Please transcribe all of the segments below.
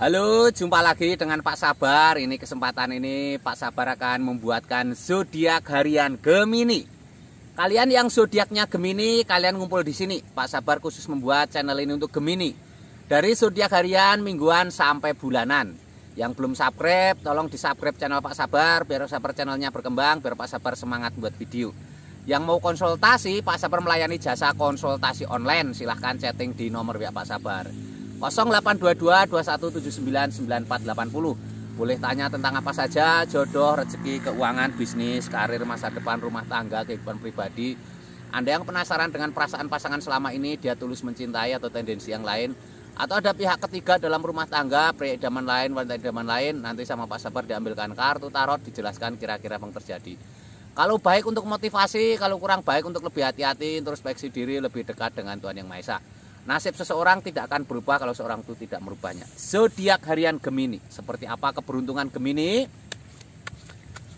Halo, jumpa lagi dengan Pak Sabar. Ini kesempatan ini Pak Sabar akan membuatkan zodiak harian Gemini. Kalian yang zodiaknya Gemini, kalian ngumpul di sini. Pak Sabar khusus membuat channel ini untuk Gemini. Dari zodiak harian, mingguan sampai bulanan. Yang belum subscribe, tolong di-subscribe channel Pak Sabar biar Sabar channelnya berkembang, biar Pak Sabar semangat buat video. Yang mau konsultasi, Pak Sabar melayani jasa konsultasi online. Silahkan chatting di nomor WA Pak Sabar 0822 2179 9480. Boleh tanya tentang apa saja, jodoh, rezeki, keuangan, bisnis, karir, masa depan, rumah tangga, kehidupan pribadi. Anda yang penasaran dengan perasaan pasangan selama ini, dia tulus mencintai atau tendensi yang lain, atau ada pihak ketiga dalam rumah tangga, pria idaman lain, wanita idaman lain, nanti sama Pak Sabar diambilkan kartu tarot, dijelaskan kira-kira apa yang terjadi. Kalau baik untuk motivasi, kalau kurang baik untuk lebih hati-hati, introspeksi diri, lebih dekat dengan Tuhan Yang Maha Esa. Nasib seseorang tidak akan berubah kalau seorang itu tidak merubahnya. Zodiak harian Gemini. Seperti apa keberuntungan Gemini?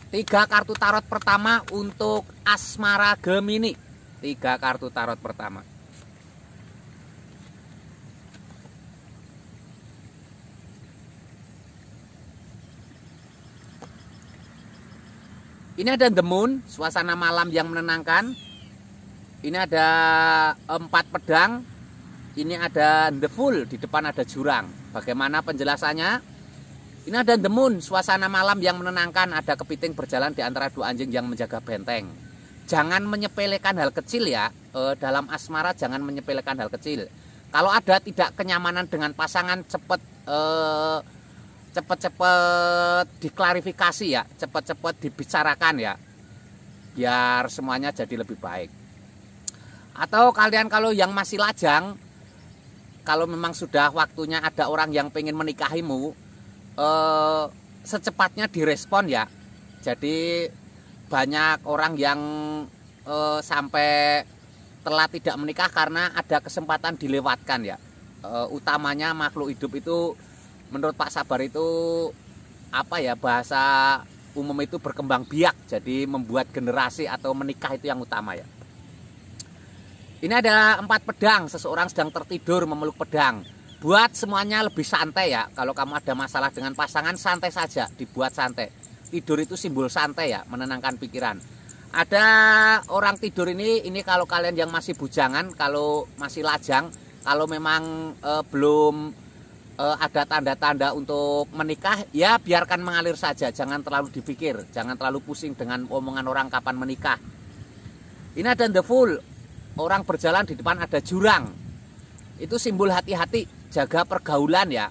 3 kartu tarot pertama untuk asmara Gemini. 3 kartu tarot pertama. Ini ada The Moon, suasana malam yang menenangkan. Ini ada 4 pedang. Ini ada The Fool, di depan ada jurang. Bagaimana penjelasannya? Ini ada The Moon, suasana malam yang menenangkan. Ada kepiting berjalan di antara 2 anjing yang menjaga benteng. Jangan menyepelekan hal kecil ya. Dalam asmara jangan menyepelekan hal kecil. Kalau ada tidak kenyamanan dengan pasangan, cepet diklarifikasi ya. Cepet dibicarakan ya. Biar semuanya jadi lebih baik. Atau kalian kalau yang masih lajang, kalau memang sudah waktunya ada orang yang pengen menikahimu, secepatnya direspon ya. Jadi banyak orang yang sampai telah tidak menikah karena ada kesempatan dilewatkan ya. Utamanya makhluk hidup itu menurut Pak Sabar itu apa ya, bahasa umum itu berkembang biak. Jadi membuat generasi atau menikah itu yang utama ya. Ini ada 4 pedang, seseorang sedang tertidur memeluk pedang. Buat semuanya lebih santai ya. Kalau kamu ada masalah dengan pasangan, santai saja, dibuat santai. Tidur itu simbol santai ya, menenangkan pikiran. Ada orang tidur ini kalau kalian yang masih bujangan, kalau masih lajang, kalau memang belum ada tanda-tanda untuk menikah, ya biarkan mengalir saja. Jangan terlalu dipikir, jangan terlalu pusing dengan omongan orang kapan menikah. Ini ada The Fool. Orang berjalan di depan ada jurang. Itu simbol hati-hati, jaga pergaulan ya.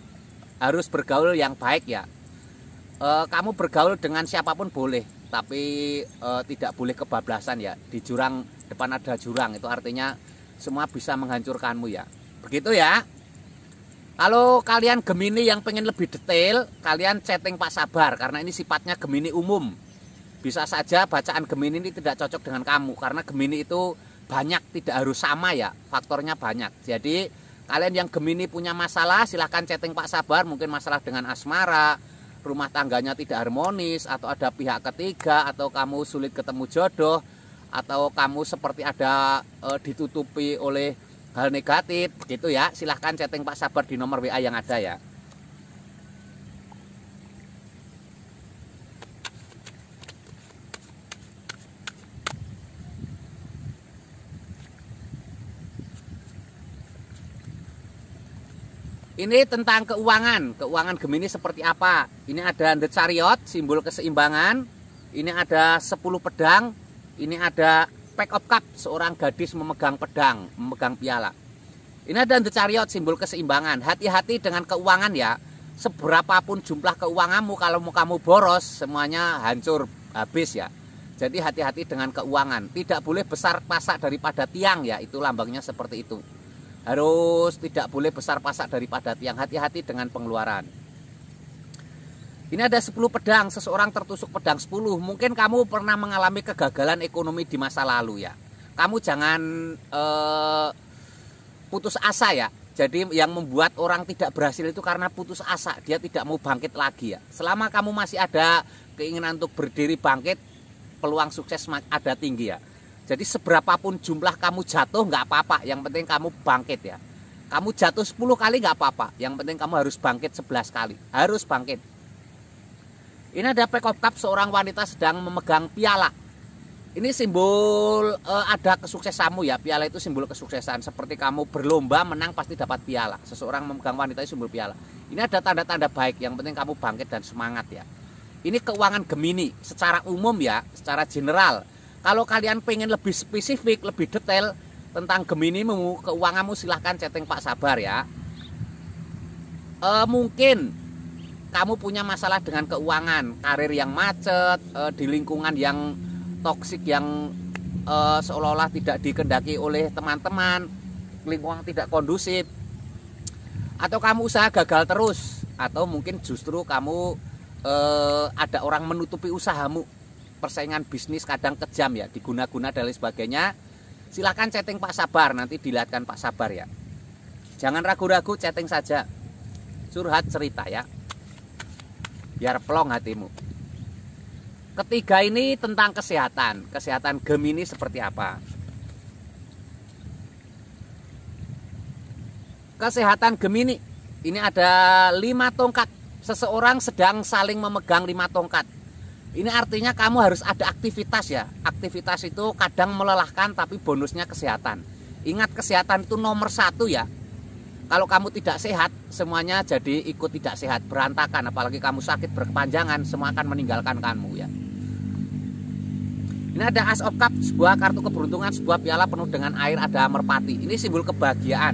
Harus bergaul yang baik ya. Kamu bergaul dengan siapapun boleh, tapi tidak boleh kebablasan ya. Di jurang depan ada jurang, itu artinya semua bisa menghancurkanmu ya. Begitu ya. Kalau kalian Gemini yang pengen lebih detail, kalian chatting Pak Sabar karena ini sifatnya Gemini umum. Bisa saja bacaan Gemini ini tidak cocok dengan kamu karena Gemini itu banyak, tidak harus sama ya, faktornya banyak. Jadi kalian yang Gemini punya masalah, silahkan chatting Pak Sabar. Mungkin masalah dengan asmara, rumah tangganya tidak harmonis, atau ada pihak ketiga, atau kamu sulit ketemu jodoh, atau kamu seperti ada ditutupi oleh hal negatif, begitu ya. Silahkan chatting Pak Sabar di nomor WA yang ada ya. Ini tentang keuangan. Keuangan Gemini seperti apa? Ini ada The Chariot, simbol keseimbangan. Ini ada 10 pedang. Ini ada Pack of Cup, seorang gadis memegang pedang, memegang piala. Ini ada The Chariot, simbol keseimbangan. Hati-hati dengan keuangan ya. Seberapapun jumlah keuanganmu, kalau kamu boros, semuanya hancur, habis ya. Jadi hati-hati dengan keuangan. Tidak boleh besar pasak daripada tiang ya. Itu lambangnya seperti itu. Harus tidak boleh besar pasak daripada tiang. Hati-hati dengan pengeluaran. Ini ada 10 pedang, seseorang tertusuk pedang 10. Mungkin kamu pernah mengalami kegagalan ekonomi di masa lalu ya. Kamu jangan putus asa ya. Jadi yang membuat orang tidak berhasil itu karena putus asa. Dia tidak mau bangkit lagi ya. Selama kamu masih ada keinginan untuk berdiri bangkit, peluang sukses ada tinggi ya. Jadi seberapapun jumlah kamu jatuh nggak apa-apa, yang penting kamu bangkit ya. Kamu jatuh 10 kali nggak apa-apa. Yang penting kamu harus bangkit 11 kali. Harus bangkit. Ini ada pack of cup, seorang wanita sedang memegang piala. Ini simbol ada kesuksesanmu ya. Piala itu simbol kesuksesan. Seperti kamu berlomba menang pasti dapat piala. Seseorang memegang wanita itu simbol piala. Ini ada tanda-tanda baik. Yang penting kamu bangkit dan semangat ya. Ini keuangan Gemini secara umum ya, secara general. Kalau kalian pengen lebih spesifik, lebih detail tentang Geminimu, keuanganmu, silahkan chatting Pak Sabar ya. Mungkin kamu punya masalah dengan keuangan, karir yang macet, di lingkungan yang toksik, yang seolah-olah tidak dikendaki oleh teman-teman, lingkungan tidak kondusif, atau kamu usaha gagal terus, atau mungkin justru kamu ada orang menutupi usahamu, persaingan bisnis kadang kejam ya, diguna-guna dan lain sebagainya. Silahkan chatting Pak Sabar, nanti dilihatkan Pak Sabar ya. Jangan ragu-ragu, chatting saja. Curhat cerita ya. Biar plong hatimu. Ketiga ini tentang kesehatan. Kesehatan Gemini seperti apa? Kesehatan Gemini. Ini ada 5 tongkat. Seseorang sedang saling memegang 5 tongkat. Ini artinya kamu harus ada aktivitas ya. Aktivitas itu kadang melelahkan tapi bonusnya kesehatan. Ingat, kesehatan itu nomor 1 ya. Kalau kamu tidak sehat, semuanya jadi ikut tidak sehat, berantakan. Apalagi kamu sakit berkepanjangan, semua akan meninggalkan kamu ya. Ini ada Ace of Cup, sebuah kartu keberuntungan, sebuah piala penuh dengan air, ada merpati. Ini simbol kebahagiaan.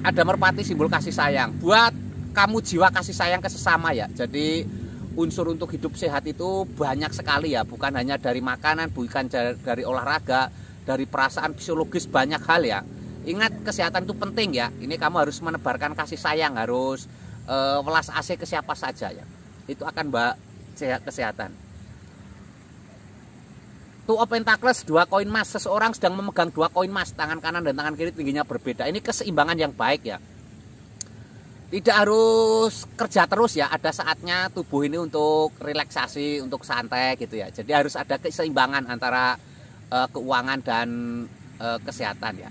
Ada merpati, simbol kasih sayang. Buat kamu jiwa kasih sayang ke sesama ya. Jadi unsur untuk hidup sehat itu banyak sekali ya, bukan hanya dari makanan, bukan dari olahraga, dari perasaan fisiologis, banyak hal ya. Ingat, kesehatan itu penting ya. Ini kamu harus menebarkan kasih sayang, harus welas asih ke siapa saja ya. Itu akan sehat kesehatan. Two of Pentacles, 2 koin emas. Seseorang sedang memegang 2 koin emas, tangan kanan dan tangan kiri tingginya berbeda. Ini keseimbangan yang baik ya. Tidak harus kerja terus ya, ada saatnya tubuh ini untuk relaksasi, untuk santai gitu ya. Jadi harus ada keseimbangan antara keuangan dan kesehatan ya.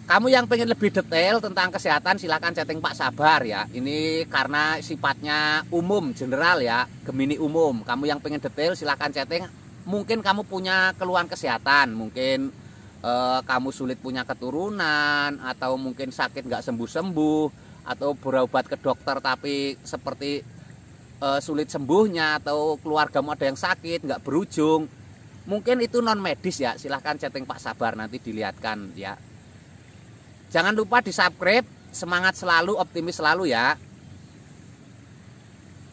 Kamu yang pengen lebih detail tentang kesehatan, silahkan chatting Pak Sabar ya. Ini karena sifatnya umum, general ya, Gemini umum. Kamu yang pengen detail silahkan chatting. Mungkin kamu punya keluhan kesehatan, mungkin kamu sulit punya keturunan, atau mungkin sakit nggak sembuh-sembuh, atau berobat ke dokter tapi seperti sulit sembuhnya, atau keluargamu ada yang sakit nggak berujung. Mungkin itu non medis ya, silahkan chatting Pak Sabar, nanti dilihatkan ya. Jangan lupa di subscribe, semangat selalu, optimis selalu ya.